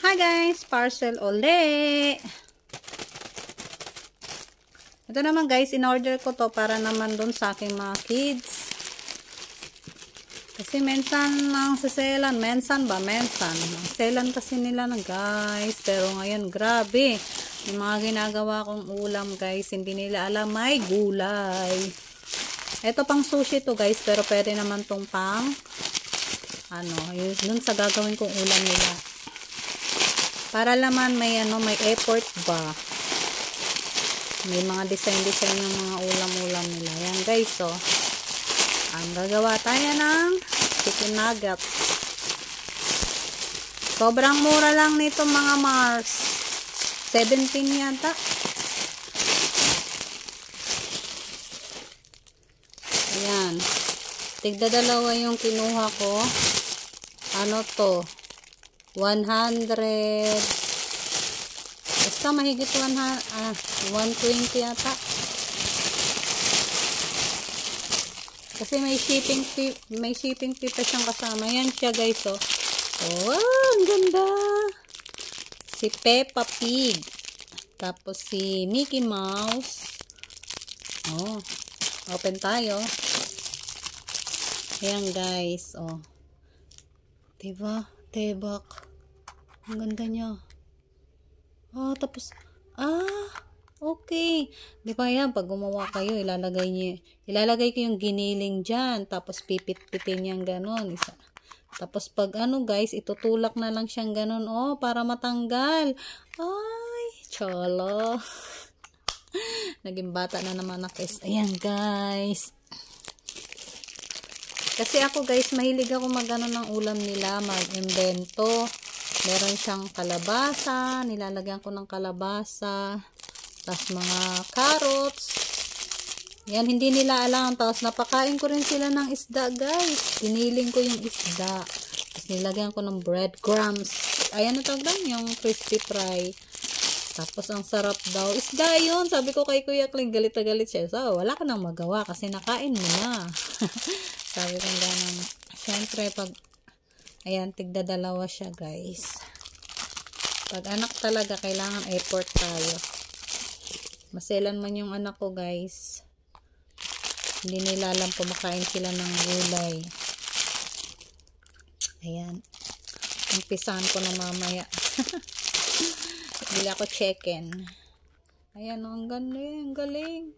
Hi guys, parcel uli. Ito naman guys, in-order ko to para naman dun sa aking mga kids. Kasi mensan ang saselan, mensan. Selan kasi nila na guys. Pero ngayon, grabe. Yung mga ginagawa kong ulam guys, hindi nila alam may gulay. Ito pang sushi to guys, pero pwede naman tong pang dun sa gagawin kong ulam nila. Para naman may may effort ba. May mga design ng mga ulam nila. Yan guys, so. Gagawa tayo ng chicken nugget. Sobrang mura lang nito mga Mars. 17 yata. Ayan. Tigda dalawa yung kinuha ko. Ano to? 100. Basta mahigit 120 yata. Kasi may shipping fee pa siyang kasama. Yan siya guys, oh. Oh, ang ganda. Si Peppa Pig. Tapos si Mickey Mouse. Oh. Open tayo. Ayan guys, oh. Diba? Tebak. Ang ganda niya. Tapos, okay. Di ba yan, pag gumawa kayo, ilalagay ko yung giniling dyan, tapos pipit-pitin yung ganon. Tapos pag guys, itutulak na lang siyang ganon, para matanggal. Ay, cholo. Naging bata na naman ako. Ayan guys. Kasi ako guys, mahilig ako mag-ano ng ulam nila, mag-invento. Meron siyang kalabasa, nilalagyan ko ng kalabasa, tapos mga carrots. Yan, hindi nila alam. Tapos napakain ko rin sila ng isda guys. Giniling ko yung isda. Tapos nilagyan ko ng breadcrumbs. Ayan na tawag yung crispy fry. Tapos ang sarap daw. Isda yun. Sabi ko kay Kuya Kling, galit na galit siya. So, wala ka nang magawa kasi nakain mo na. Sabi ko gano'n. Siyempre, ayan, tigda dalawa siya, guys. Pag anak talaga, kailangan effort tayo. Maselan man yung anak ko, guys. Hindi nila alam kumakain sila ng gulay. Ayan. Umpisahan ko na mamaya. Bili ako chicken. Ayan, ang galing, galing.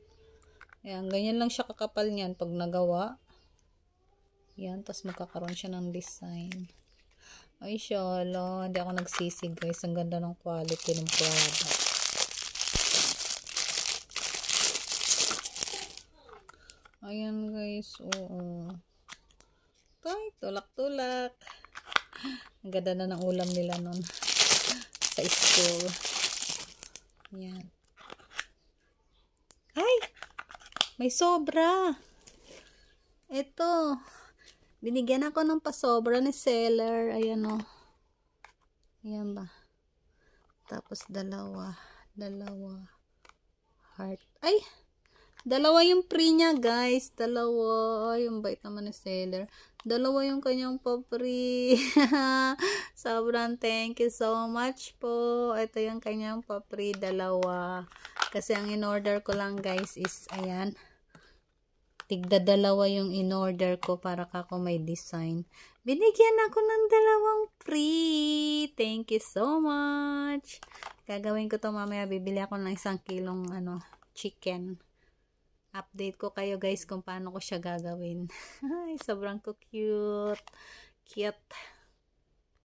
Ayan, ganyan lang siya kakapal niyan pag nagawa. Yan, tapos magkakaroon siya ng design. Ay, syala. Hindi ako nagsisig, guys. Ang ganda ng quality ng product. Ayan, guys. Oo. Ay, tulak-tulak. Ang ganda na ng ulam nila nun. Sa school. Yan. Ay! May sobra. Ito. Binigyan ako ng pasobra ni seller. Ayan o. Ayan ba? Tapos dalawa heart. Ay! Dalawa yung free niya guys. Dalawa. Ay, yung bait naman ni seller. Dalawa yung kanyang pa-free. Sobrang thank you so much po. Ito yung kanyang pa-free. Dalawa. Kasi ang in-order ko lang guys is ayan. Tigda dalawa yung in-order ko para kako may design. Binigyan ako ng dalawang free. Thank you so much. Gagawin ko to mamaya. Bibili ako ng 1 kilong chicken. Update ko kayo guys kung paano ko siya gagawin. Ay, sobrang cute. Cute.